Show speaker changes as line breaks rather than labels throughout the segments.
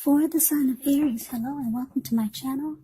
For the sign of Aries, hello and welcome to my channel.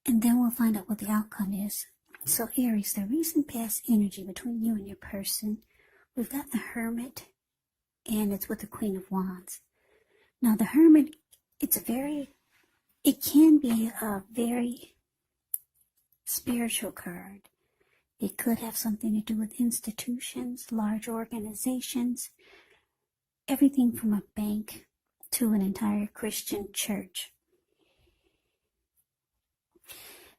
And then we'll find out what the outcome is. So Aries, the recent past energy between you and your person, we've got the Hermit, and it's with the Queen of Wands. Now the Hermit, it can be a very spiritual card. It could have something to do with institutions, large organizations, everything from a bank to an entire Christian church.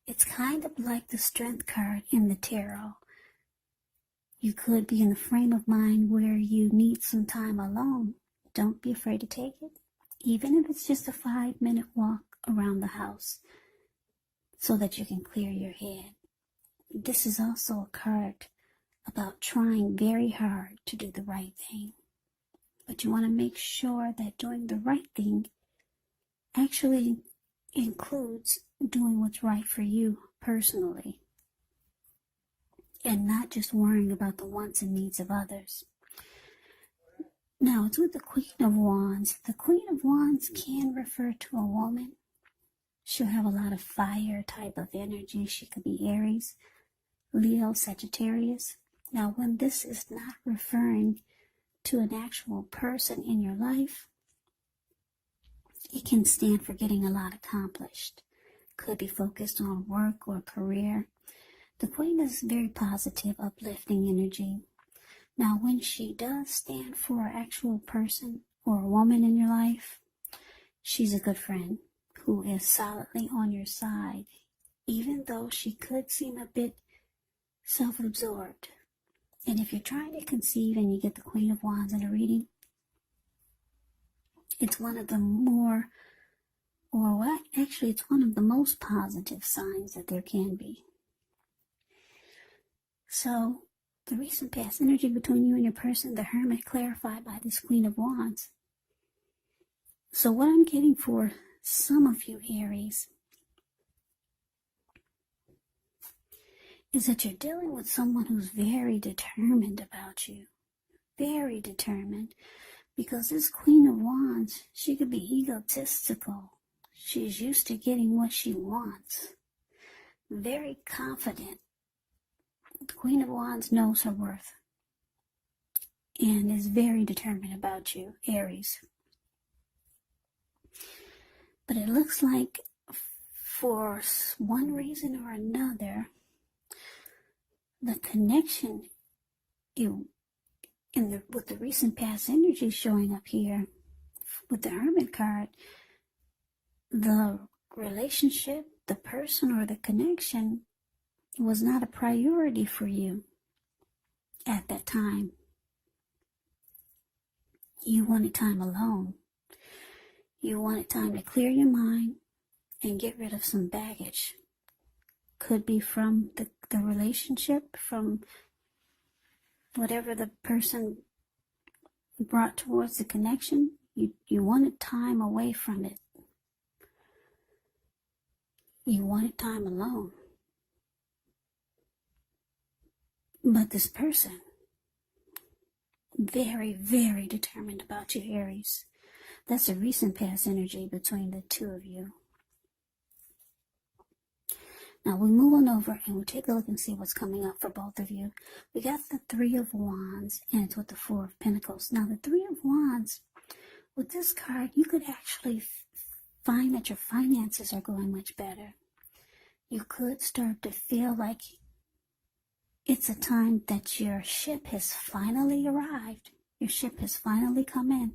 It's kind of like the Strength card in the tarot. You could be in the frame of mind where you need some time alone. Don't be afraid to take it, even if it's just a 5-minute walk around the house so that you can clear your head. This is also a card about trying very hard to do the right thing. But you want to make sure that doing the right thing actually includes doing what's right for you personally, and not just worrying about the wants and needs of others. Now, it's with the Queen of Wands. The Queen of Wands can refer to a woman. She'll have a lot of fire type of energy. She could be Aries, Leo, Sagittarius. Now, when this is not referring to an actual person in your life, it can stand for getting a lot accomplished. Could be focused on work or career. The Queen is very positive, uplifting energy. Now, when she does stand for an actual person or a woman in your life, she's a good friend who is solidly on your side, even though she could seem a bit self-absorbed. And if you're trying to conceive and you get the Queen of Wands in a reading, it's one of the it's one of the most positive signs that there can be. So, the recent past energy between you and your person, the Hermit, clarified by this Queen of Wands. So what I'm getting for some of you, Aries, is that you're dealing with someone who's very determined about you. Very determined. Because this Queen of Wands, she could be egotistical. She's used to getting what she wants. Very confident. The Queen of Wands knows her worth and is very determined about you, Aries. But it looks like for one reason or another, the connection with the recent past energy showing up here with the Hermit card, the relationship, the person, or the connection was not a priority for you at that time. You wanted time alone. You wanted time to clear your mind and get rid of some baggage. Could be from the relationship, from whatever the person brought towards the connection. You wanted time away from it. You wanted time alone. But this person, very, very determined about you, Aries. That's a recent past energy between the two of you. Now we move on over and we'll take a look and see what's coming up for both of you. We got the Three of Wands and it's with the Four of Pentacles. Now the Three of Wands, with this card, you could actually find that your finances are going much better. You could start to feel like it's a time that your ship has finally arrived. Your ship has finally come in.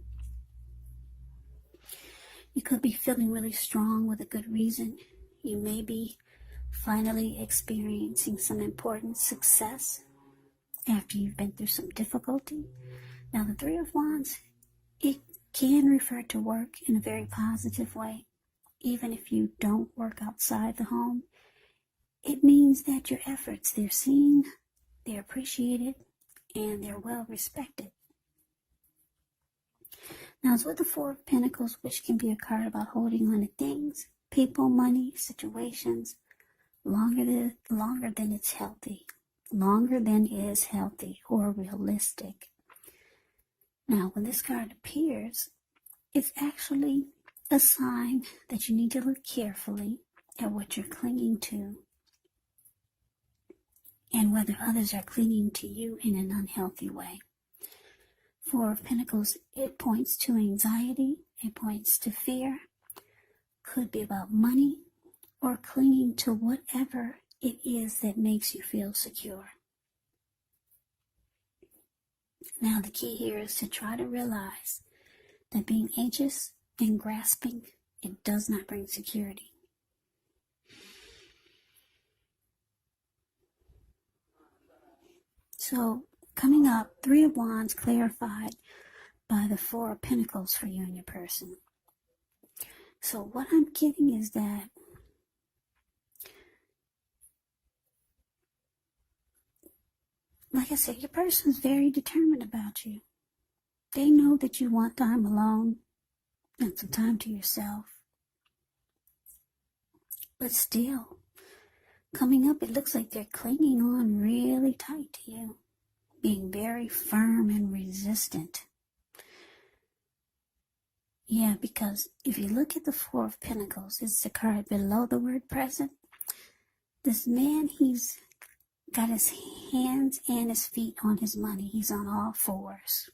You could be feeling really strong with a good reason. You may be finally experiencing some important success after you've been through some difficulty. Now the Three of Wands, it can refer to work in a very positive way. Even if you don't work outside the home, it means that your efforts, they're seen, they're appreciated, and they're well respected. Now it's with the Four of Pentacles, which can be a card about holding on to things, people, money, situations, longer than it's healthy. Longer than is healthy or realistic. Now when this card appears, it's actually a sign that you need to look carefully at what you're clinging to and whether others are clinging to you in an unhealthy way. Four of Pentacles, it points to anxiety, it points to fear, could be about money, or clinging to whatever it is that makes you feel secure. Now the key here is to try to realize that being anxious and grasping, it does not bring security. So coming up, Three of Wands clarified by the Four of Pentacles for you and your person. So what I'm getting is that like I said, your person's very determined about you. They know that you want time alone and some time to yourself. But still, coming up, it looks like they're clinging on really tight to you, being very firm and resistant. Yeah, because if you look at the Four of Pentacles, it's the card below the word present. This man, he's got his hands and his feet on his money. He's on all fours.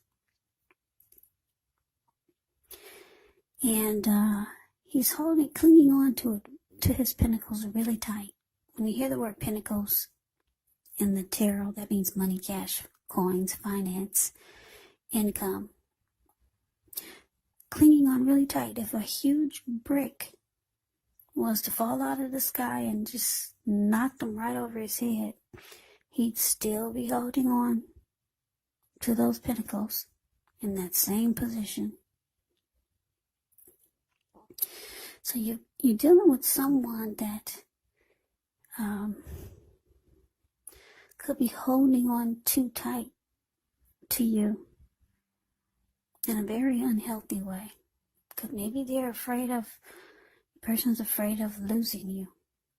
And he's clinging on to his pentacles really tight. When you hear the word pentacles in the tarot, that means money, cash, coins, finance, income. Clinging on really tight. If a huge brick was to fall out of the sky and just knock him right over his head, he'd still be holding on to those pentacles in that same position. So you're dealing with someone that could be holding on too tight to you in a very unhealthy way. Because maybe the person's afraid of losing you.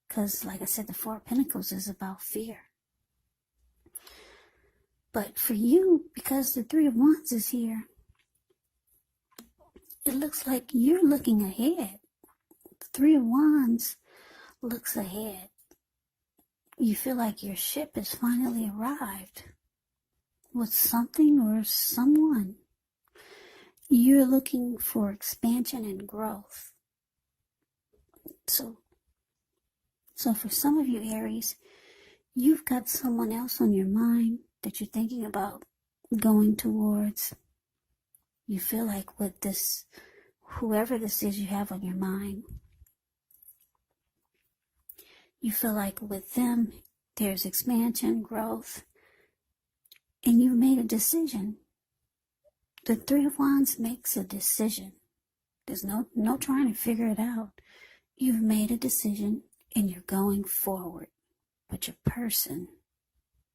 Because like I said, the Four of Pentacles is about fear. But for you, because the Three of Wands is here, it looks like you're looking ahead. The Three of Wands looks ahead. You feel like your ship has finally arrived with something or someone. You're looking for expansion and growth. So for some of you, Aries, you've got someone else on your mind that you're thinking about going towards. You feel like with this, whoever this is you have on your mind, you feel like with them, there's expansion, growth, and you've made a decision. The Three of Wands makes a decision. There's no trying to figure it out. You've made a decision and you're going forward. But your person,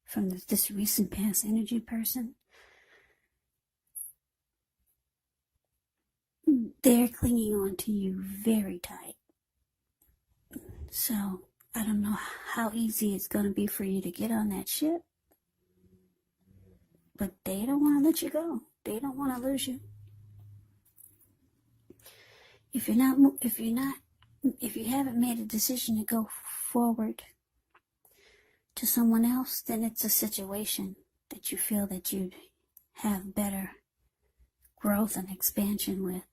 from this recent past energy person, they're clinging on to you very tight. So I don't know how easy it's going to be for you to get on that ship, but they don't want to let you go. They don't want to lose you. If you haven't made a decision to go forward to someone else, then it's a situation that you feel that you'd have better growth and expansion with.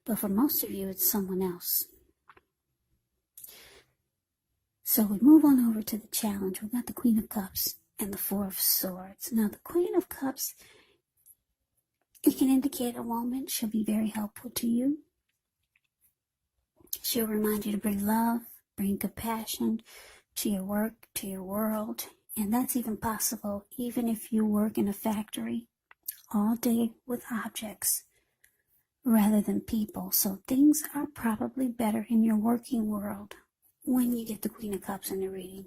But for most of you, it's someone else. So we move on over to the challenge. We got the Queen of Cups and the Four of Swords. Now, the Queen of Cups, it can indicate a woman. She'll be very helpful to you. She'll remind you to bring love, bring compassion to your work, to your world. And that's even possible even if you work in a factory all day with objects rather than people. So things are probably better in your working world when you get the Queen of Cups in the reading.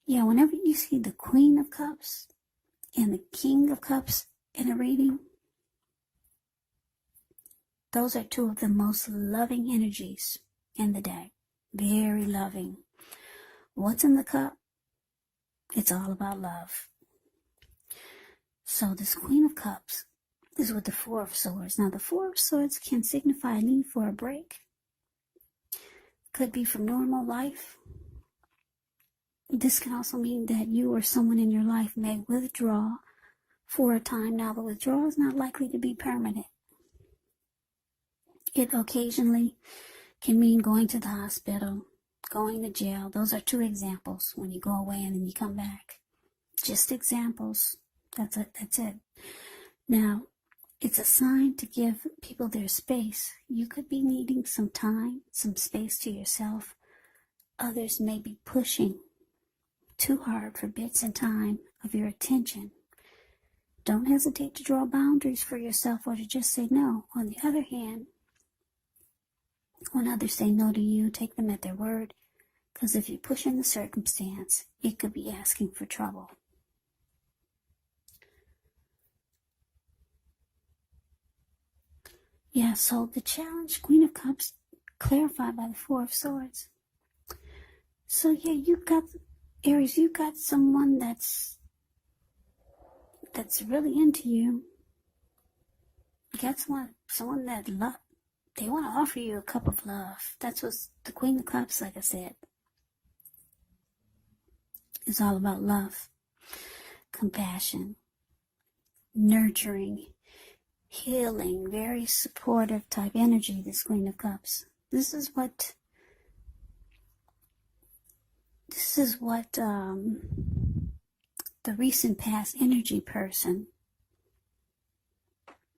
Yeah, whenever you see the Queen of Cups and the King of Cups in a reading, those are two of the most loving energies in the deck. Very loving. What's in the cup? It's all about love. So this Queen of Cups, is with the Four of Swords. Now, the Four of Swords can signify a need for a break. Could be from normal life. This can also mean that you or someone in your life may withdraw for a time. Now, the withdrawal is not likely to be permanent. It occasionally can mean going to the hospital, going to jail. Those are two examples when you go away and then you come back. Just examples. That's it. Now, it's a sign to give people their space. You could be needing some time, some space to yourself. Others may be pushing too hard for bits and time of your attention. Don't hesitate to draw boundaries for yourself or to just say no. On the other hand, when others say no to you, take them at their word, because if you push in the circumstance, it could be asking for trouble. Yeah, so the challenge, Queen of Cups, clarified by the Four of Swords. So yeah, you got, Aries, you got someone that's really into you. You got someone that they want to offer you a cup of love. That's what the Queen of Cups, like I said, is all about: love, compassion, nurturing, healing, very supportive type energy, this Queen of Cups. This is what the recent past energy person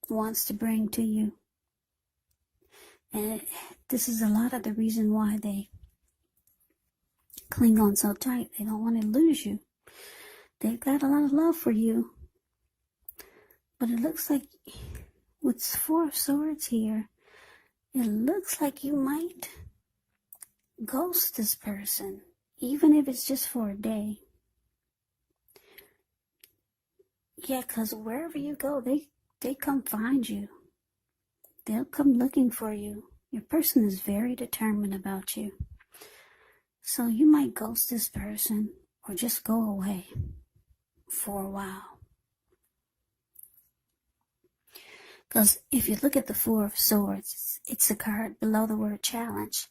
wants to bring to you. And this is a lot of the reason why they cling on so tight. They don't want to lose you. They've got a lot of love for you. But it looks like with Four of Swords here, it looks like you might ghost this person, even if it's just for a day. Yeah, because wherever you go, they come find you. They'll come looking for you. Your person is very determined about you. So you might ghost this person or just go away for a while. Because if you look at the Four of Swords, it's a card below the word challenge.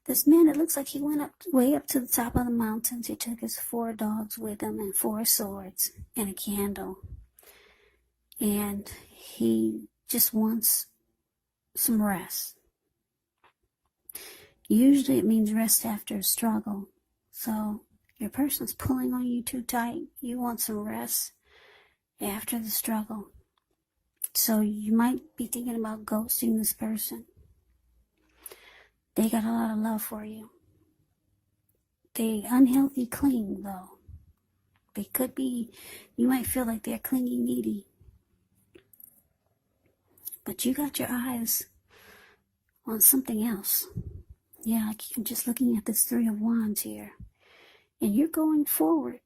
This man, it looks like he went way up to the top of the mountains. He took his 4 dogs with him and 4 swords and a candle. And he just wants some rest. Usually it means rest after a struggle. So your person's pulling on you too tight. You want some rest after the struggle. So you might be thinking about ghosting this person. They got a lot of love for you. They unhealthy cling, though. They could be, you might feel like they're clingy needy. But you got your eyes on something else. Yeah, I'm just looking at this 3 of Wands here. And you're going forward.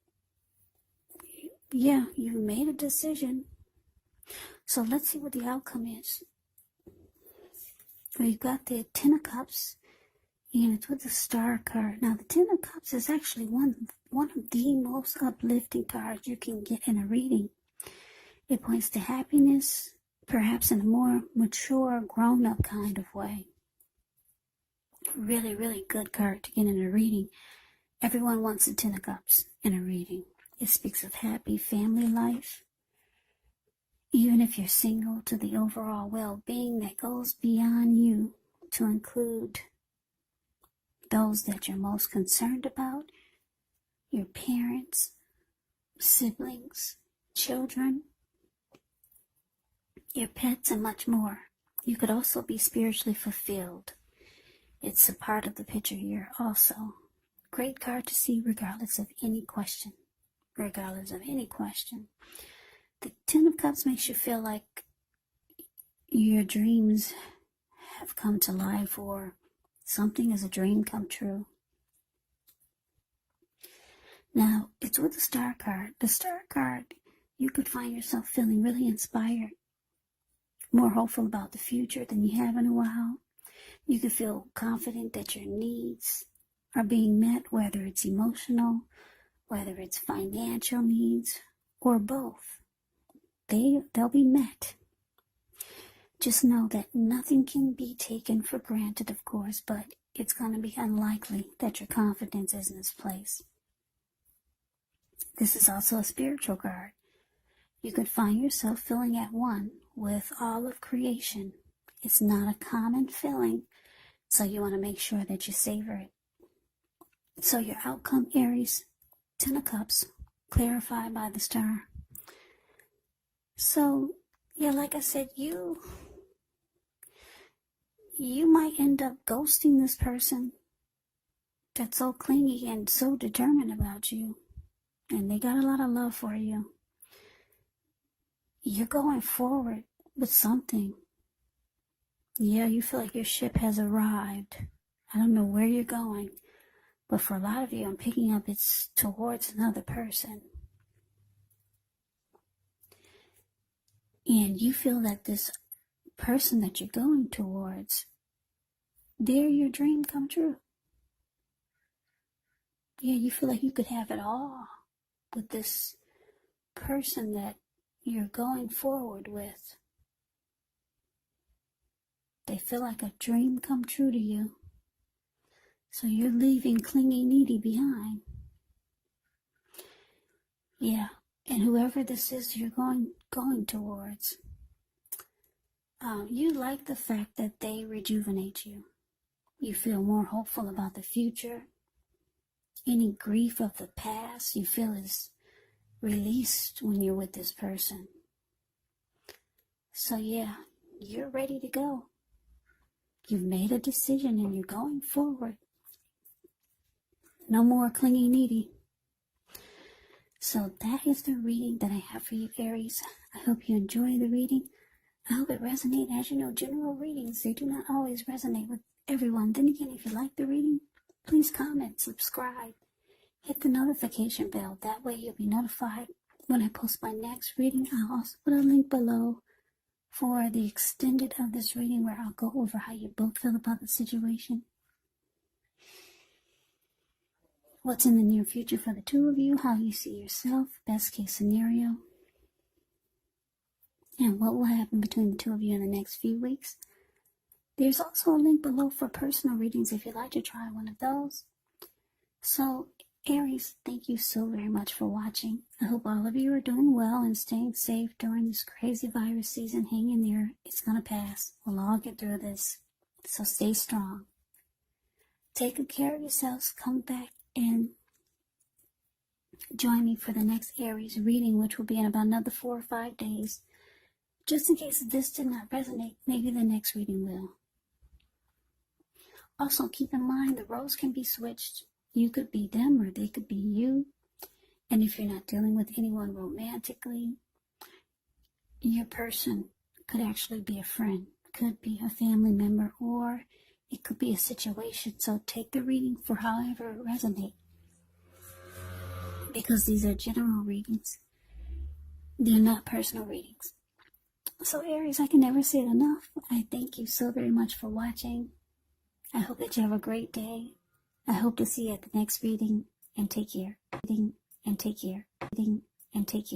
Yeah, you've made a decision. So let's see what the outcome is. We've got the 10 of Cups, and it's with the Star card. Now, the 10 of Cups is actually one of the most uplifting cards you can get in a reading. It points to happiness, perhaps in a more mature, grown-up kind of way. Really, really good card to get in a reading. Everyone wants the 10 of Cups in a reading. It speaks of happy family life. Even if you're single, to the overall well-being that goes beyond you, to include those that you're most concerned about, your parents, siblings, children, your pets, and much more. You could also be spiritually fulfilled. It's a part of the picture here also. Great card to see regardless of any question. Regardless of any question. The 10 of Cups makes you feel like your dreams have come to life, or something is a dream come true. Now, it's with the Star card. The Star card, you could find yourself feeling really inspired, more hopeful about the future than you have in a while. You could feel confident that your needs are being met, whether it's emotional, whether it's financial needs, or both. They'll be met. Just know that nothing can be taken for granted, of course, but it's going to be unlikely that your confidence is misplaced. This is also a spiritual card. You could find yourself feeling at one with all of creation. It's not a common feeling, so you want to make sure that you savor it. So your outcome, Aries, 10 of Cups, clarified by the star. So, yeah, like I said, you might end up ghosting this person that's so clingy and so determined about you. And they got a lot of love for you. You're going forward with something. Yeah, you feel like your ship has arrived. I don't know where you're going, but for a lot of you, I'm picking up it's towards another person. And you feel that this person that you're going towards, they're your dream come true. Yeah, you feel like you could have it all with this person that you're going forward with. They feel like a dream come true to you. So you're leaving clingy needy behind. Yeah, and whoever this is you're going towards, you like the fact that they rejuvenate you. You feel more hopeful about the future. Any grief of the past you feel is released when you're with this person. So yeah, you're ready to go. You've made a decision and you're going forward. No more clingy needy. So that is the reading that I have for you, Aries. I hope you enjoy the reading. I hope it resonates. As you know, general readings, they do not always resonate with everyone. Then again, if you like the reading, please comment, subscribe, hit the notification bell. That way you'll be notified when I post my next reading. I'll also put a link below for the extended of this reading where I'll go over how you both feel about the situation. What's in the near future for the two of you, how you see yourself, best case scenario, and what will happen between the two of you in the next few weeks. There's also a link below for personal readings if you'd like to try one of those. So, Aries, thank you so very much for watching. I hope all of you are doing well and staying safe during this crazy virus season. Hang in there. It's going to pass. We'll all get through this. So stay strong. Take good care of yourselves. Come back and join me for the next Aries reading, which will be in about another 4 or 5 days. Just in case this did not resonate, maybe the next reading will. Also, keep in mind the roles can be switched. You could be them or they could be you. And if you're not dealing with anyone romantically, your person could actually be a friend, could be a family member, or it could be a situation. So take the reading for however it resonates. Because these are general readings. They're not personal readings. So Aries, I can never say it enough. I thank you so very much for watching. I hope that you have a great day. I hope to see you at the next reading, and take care. And take care. And take care.